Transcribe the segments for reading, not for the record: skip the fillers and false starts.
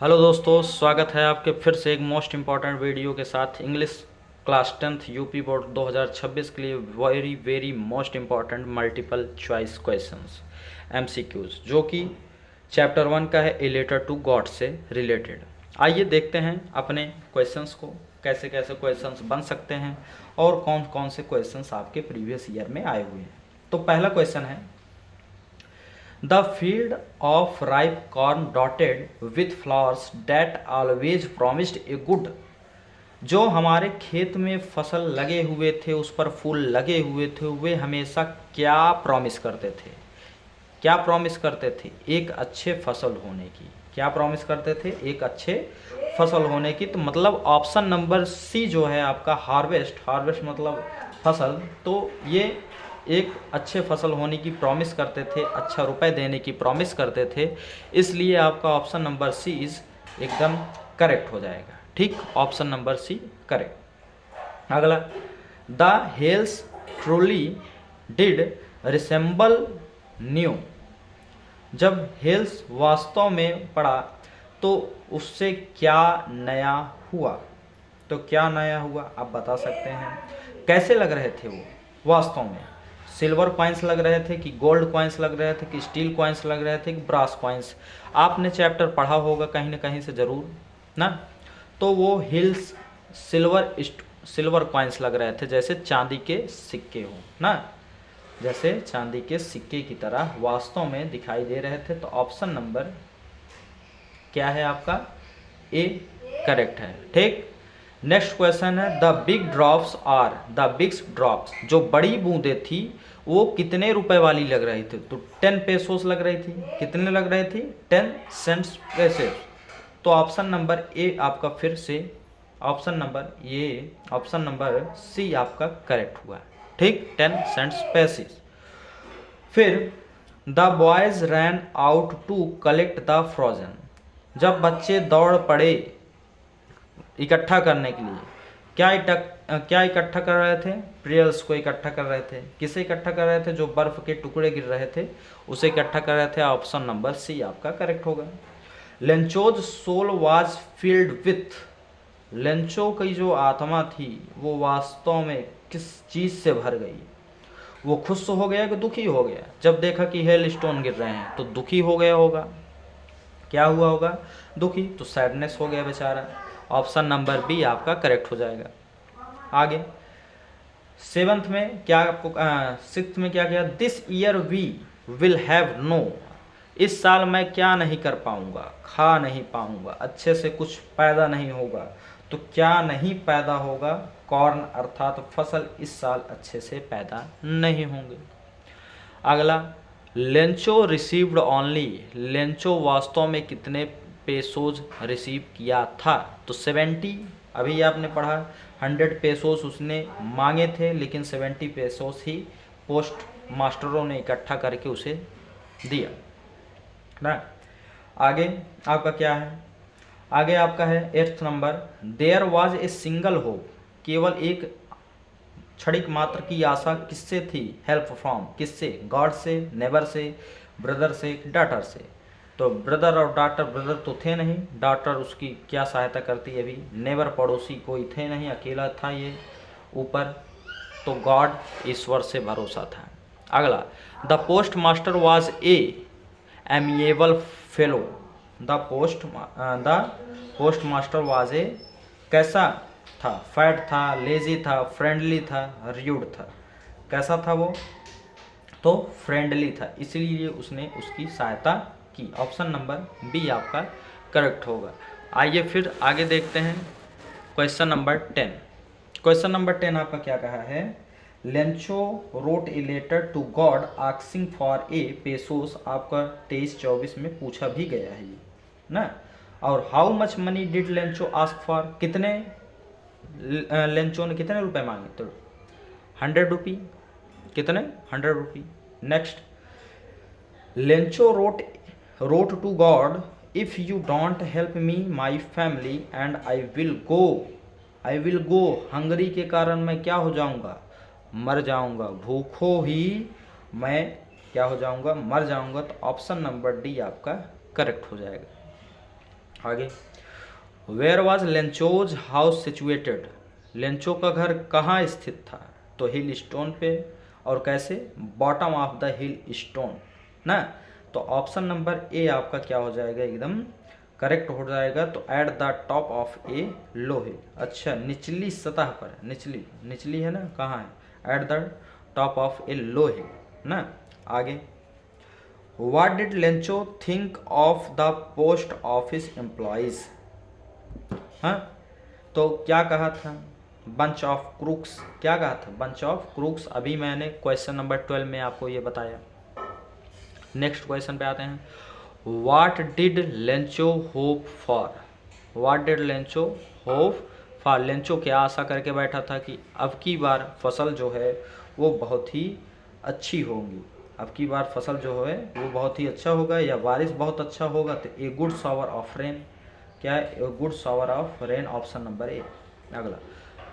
Hello दोस्तों, स्वागत है आपके फिर से एक मोस्ट इम्पॉर्टेंट वीडियो के साथ। English class 10th UP board 2026 के लिए very very most important multiple choice questions MCQs, जो कि चैप्टर 1 का है ए लेटर टू गॉड से रिलेटेड। आइए देखते हैं अपने क्वेश्चंस को, कैसे कैसे क्वेश्चंस बन सकते हैं और कौन कौन से क्वेश्चंस आपके प्रीवियस ईयर में आए हुए हैं। तो पहला क्वेश्चन है, The field of ripe corn dotted with flowers that always promised a good। जो हमारे खेत में फसल लगे हुए थे, उस पर फूल लगे हुए थे, वे हमेशा क्या प्रॉमिस करते थे? क्या प्रॉमिस करते थे? एक अच्छे फसल होने की। क्या प्रॉमिस करते थे? एक अच्छे फसल होने की। तो मतलब ऑप्शन नंबर सी जो है आपका हार्वेस्ट, हार्वेस्ट मतलब फसल, तो ये एक अच्छे फसल होने की प्रॉमिस करते थे, अच्छा रुपए देने की प्रॉमिस करते थे, इसलिए आपका ऑप्शन नंबर सी इज एकदम करेक्ट हो जाएगा। ठीक, ऑप्शन नंबर सी करेक्ट। अगला, the hails truly did resemble new. जब हेल्स वास्तव में पड़ा तो उससे क्या नया हुआ? तो क्या नया हुआ आप बता सकते हैं। कैसे लग रहे थे वो वास्तव में? सिल्वर कॉइन्स लग रहे थे कि गोल्ड कॉइन्स लग रहे थे कि स्टील कॉइन्स लग रहे थे कि ब्रास कॉइन्स? आपने चैप्टर पढ़ा होगा कहीं ना कहीं से ज़रूर ना। तो वो हिल्स सिल्वर कॉइन्स लग रहे थे, जैसे चांदी के सिक्के हो ना, जैसे चांदी के सिक्के की तरह वास्तव में दिखाई दे रहे थे। तो ऑप्शन नंबर क्या है आपका? ए करेक्ट है। ठीक, नेक्स्ट क्वेश्चन है, the big drops are, the big drops जो बड़ी बूंदें थी वो कितने रुपए वाली लग रही थी? तो 10 पेसोस लग रही थी। कितने लग रही थी? 10 सेंट्स पेसेस। तो ऑप्शन नंबर ए आपका फिर से ऑप्शन नंबर सी आपका करेक्ट हुआ। ठीक, 10 सेंट्स पेसेस। फिर the boys ran out to collect the frozen. जब बच्चे दौड़ पड़े इकट्ठा करने के लिए, क्या इकट्ठा कर रहे थे? प्रियल्स को इकट्ठा कर रहे थे। किसे इकट्ठा कर रहे थे? जो बर्फ के टुकड़े गिर रहे थे उसे इकट्ठा कर रहे थे। ऑप्शन नंबर सी आपका करेक्ट होगा। Lencho's soul was filled with. Lencho की जो आत्मा थी वो वास्तव में किस चीज से भर गई? वो खुश हो गया कि दुखी हो गया? जब देखा कि हेल स्टोन गिर रहे हैं तो दुखी हो गया होगा। क्या हुआ होगा? दुखी। तो सैडनेस हो गया बेचारा। ऑप्शन नंबर बी आपका करेक्ट हो जाएगा। आगे सेवंथ में क्या आपको सिक्स्थ में क्या किया? This year we will have no. इस साल मैं क्या नहीं कर पाऊंगा? खा नहीं पाऊंगा, अच्छे से कुछ पैदा नहीं होगा। तो क्या नहीं पैदा होगा? कॉर्न अर्थात फसल इस साल अच्छे से पैदा नहीं होंगे। अगला, लेंचो रिसीव्ड ओनली। लेंचो वास्तव में कितने पेसोज रिसीव किया था? तो 70। अभी आपने पढ़ा 100 पेसोस उसने मांगे थे, लेकिन 70 पेसोस ही पोस्ट मास्टरों ने इकट्ठा करके उसे दिया ना। आगे आपका क्या है? आगे आपका है 8th number, there was a single hope. केवल एक क्षणिक मात्र की आशा किससे थी? हेल्प फ्रॉम, किससे? गॉड से, नेबर से, ब्रदर से, डॉटर से? तो ब्रदर और डॉटर, ब्रदर तो थे नहीं, डॉटर उसकी क्या सहायता करती है? अभी नेबर पड़ोसी कोई थे नहीं, अकेला था ये ऊपर। तो गॉड, ईश्वर से भरोसा था। अगला, the post master was a amiable fellow. The post master was a कैसा था? फैट था, लेजी था, फ्रेंडली था, र्यूड था? कैसा था वो? तो फ्रेंडली था, इसलिए उसने उसकी सहायता की। ऑप्शन नंबर बी आपका करेक्ट होगा। आइए फिर आगे देखते हैं क्वेश्चन नंबर 10। क्वेश्चन नंबर 10 आपका क्या कहा है? Lencho wrote a letter to God asking for a pesos. आपका 23-24 में पूछा भी गया है ये ना। और how much money did Lencho ask for? कितने लेंचो ने कितने रुपए मांगे? तो 100 रुपी। कितने? 100 rupee. Next, Lencho wrote to God, if you don't help me my family and I will go hungry. के कारण मैं क्या हो जाऊंगा? मर जाऊंगा। भूखो ही मैं क्या हो जाऊंगा? मर जाऊंगा। तो ऑप्शन नंबर डी आपका करेक्ट हो जाएगा। आगे, where was Lencho's house situated, Lencho का घर कहाँ स्थित था, तो हिल स्टोन पे, और कैसे, bottom of the hill stone ना। तो ऑप्शन नंबर ए आपका क्या हो जाएगा, एकदम करेक्ट हो जाएगा। तो एट द टॉप ऑफ ए लो हिल, अच्छा निचली सतह पर, निचली निचली है ना, कहाँ है, एट द टॉप ऑफ ए लो हिल ना। आगे, what did Lencho think of the post office employees, हाँ तो क्या कहा था, बंच ऑफ क्रूक्स, क्या कहा था, बंच ऑफ क्रूक्स। अभी मैंने क्वेश्चन नंबर 12 में आपको ये बताया। नेक्स्ट क्वेश्चन पे आते हैं, what did Lencho hope for, what did Lencho hope for, Lencho क्या आशा करके बैठा था कि अब की बार फसल जो है वो बहुत ही अच्छी होगी, अब की बार फसल जो है वो बहुत ही अच्छा होगा, या बारिश बहुत अच्छा होगा। तो a good shower of rain, क्या है, a good shower of rain, option number A. अगला,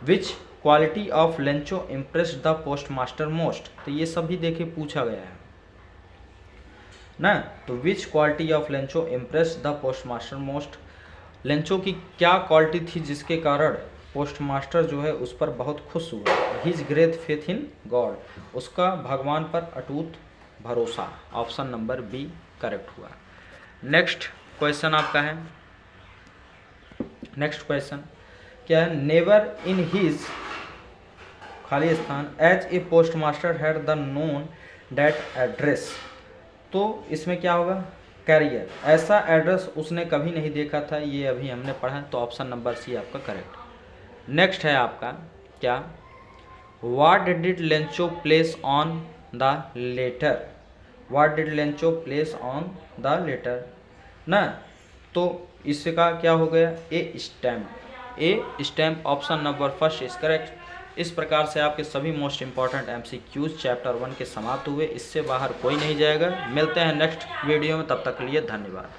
which quality of Lencho impressed the postmaster most, तो ये सब भी देखिए पूछा गया है ना। तो विच quality of Lencho impressed the postmaster most, Lencho की क्या क्वालिटी थी जिसके कारण पोस्ट मास्टर जो है उस पर बहुत खुश हुआ, his great faith in God, उसका भगवान पर अटूट भरोसा, ऑप्शन नंबर बी करेक्ट हुआ। नेक्स्ट क्वेश्चन आपका है, नेक्स्ट क्वेश्चन क्या है, नेवर इन हिज खाली स्थान as a post master had the known that address, तो इसमें क्या होगा, कैरियर, ऐसा एड्रेस उसने कभी नहीं देखा था, ये अभी हमने पढ़ा, तो ऑप्शन नंबर सी आपका करेक्ट। नेक्स्ट है आपका क्या, what did Lencho place on the letter, what did Lencho place on the letter ना। तो इसका क्या हो गया, a stamp, a stamp, option number first is correct. इस प्रकार से आपके सभी मोस्ट इंपॉर्टेंट एमसीक्यूज चैप्टर 1 के समाप्त हुए, इससे बाहर कोई नहीं जाएगा। मिलते हैं नेक्स्ट वीडियो में, तब तक के लिए धन्यवाद।